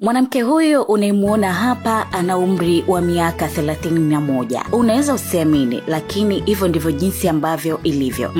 Mwanamke huyu unayemuona hapa ana umri wa miaka 31. Unaweza usiamini, lakini hivyo ndivyo jinsi ambavyo ilivyo.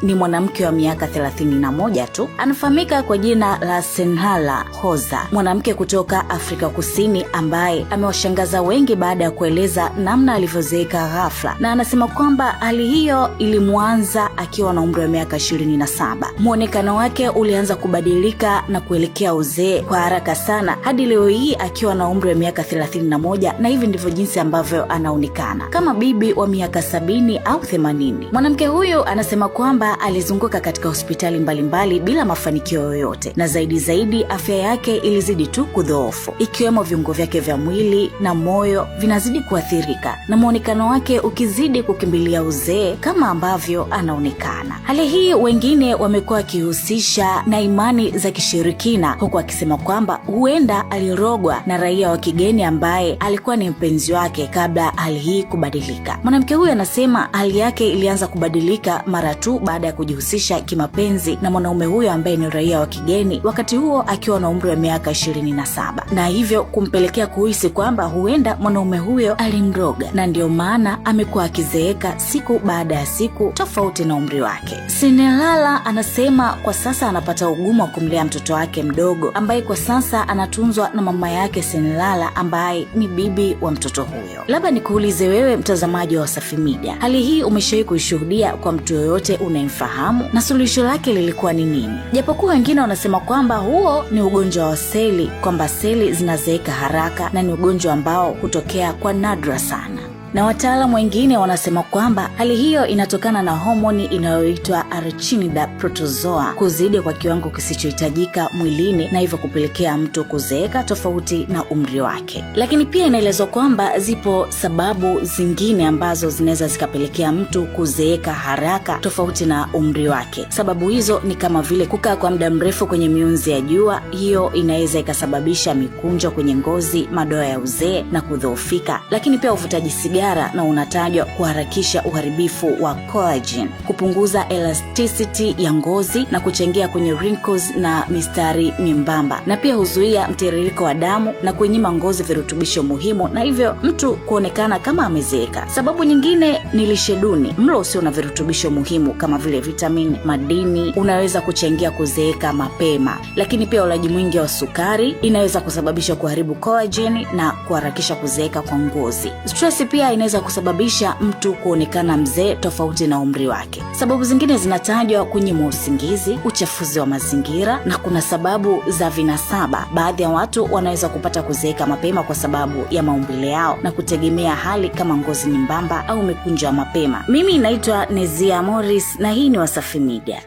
Ni mwanamke wa miaka 31 tu. Anafahamika kwa jina la Senhala Hoza, mwanamke kutoka Afrika Kusini ambaye amewashangaza wengi baada ya kueleza namna alivyozeeka ghafla, na anasema kwamba hali hiyo ilimuanza akiwa na umri wa miaka 27. Muonekano wake ulianza kubadilika na kuelekea uzee kwa haraka sana hadi leo hii akiwa na umri wa miaka 31, na hivi ndivyo jinsi ambavyo anaonekana kama bibi wa miaka 70 au 80. Mwanamke huyu anasema kwamba alizunguka katika hospitali mbalimbali bila mafanikio yoyote, na zaidi afya yake ilizidi tu kudhoofu, ikiwemo viungo vyake vya mwili na moyo vinazidi kuathirika, na muonekano wake ukizidi kukimbilia uzee kama ambavyo anaonekana. Hali hii wengine wamekuwa wakihusisha na imani za kishirikina, huku akisema kwamba huenda alirogwa na raia wa kigeni ambaye alikuwa ni mpenzi wake kabla hali hii kubadilika. Mwanamke huyu anasema hali yake ilianza kubadilika mara tu baada ya kujihusisha kimapenzi na mwanaume huyo ambaye ni raia wa kigeni, wakati huo akiwa na umri wa miaka 27, na hivyo kumpelekea kuhisi kwamba huenda mwanaume huyo alimroga, na ndio maana amekuwa akizeeka siku baada ya siku tofauti na umri wake. Senhala anasema kwa sasa anapata ugumu wa kumlea mtoto wake mdogo ambaye kwa sasa anatunzwa na mama yake Senhala ambaye ni bibi wa mtoto huyo. Labda nikuulize wewe mtazamaji wa Wasafi Media, hali hii umeshawahi kuishuhudia kwa mtu yoyote unayemfahamu, na suluhisho lake lilikuwa ni nini? Japokuwa wengine wanasema kwamba huo ni ugonjwa wa seli, kwamba seli zinazeeka haraka na ni ugonjwa ambao hutokea kwa nadra sana. Na wataalamu wengine wanasema kwamba hali hiyo inatokana na homoni inayoitwa arachnida protozoa kuzidi kwa kiwango kisichohitajika mwilini, na hivyo kupelekea mtu kuzeeka tofauti na umri wake. Lakini pia inaelezwa kwamba zipo sababu zingine ambazo zinaweza zikapelekea mtu kuzeeka haraka tofauti na umri wake. Sababu hizo ni kama vile kukaa kwa muda mrefu kwenye mionzi ya jua, hiyo inaweza ikasababisha mikunjo kwenye ngozi, madoa ya uzee na kudhoofika. Lakini pia uvutaji sigara na unatajwa kuharakisha uharibifu wa collagen, kupunguza elasticity ya ngozi na kuchangia kwenye wrinkles na mistari mimbamba, na pia huzuia mtiririko wa damu na kunyima ngozi virutubisho muhimu, na hivyo mtu kuonekana kama amezeeka. Sababu nyingine ni lishe duni. Mlo usio na virutubisho muhimu kama vile vitamini, madini unaweza kuchangia kuzeeka mapema. Lakini pia ulaji mwingi wa sukari inaweza kusababisha kuharibu collagen na kuharakisha kuzeeka kwa ngozi. Stress pia inaweza kusababisha mtu kuonekana mzee tofauti na umri wake. Sababu zingine zinatajwa kunyimwa usingizi, uchafuzi wa mazingira, na kuna sababu za vinasaba. Baadhi ya watu wanaweza kupata kuzeeka mapema kwa sababu ya maumbile yao na kutegemea hali kama ngozi nyembamba au mikunjo ya mapema. Mimi naitwa Nezia Morris na hii ni Wasafi Media.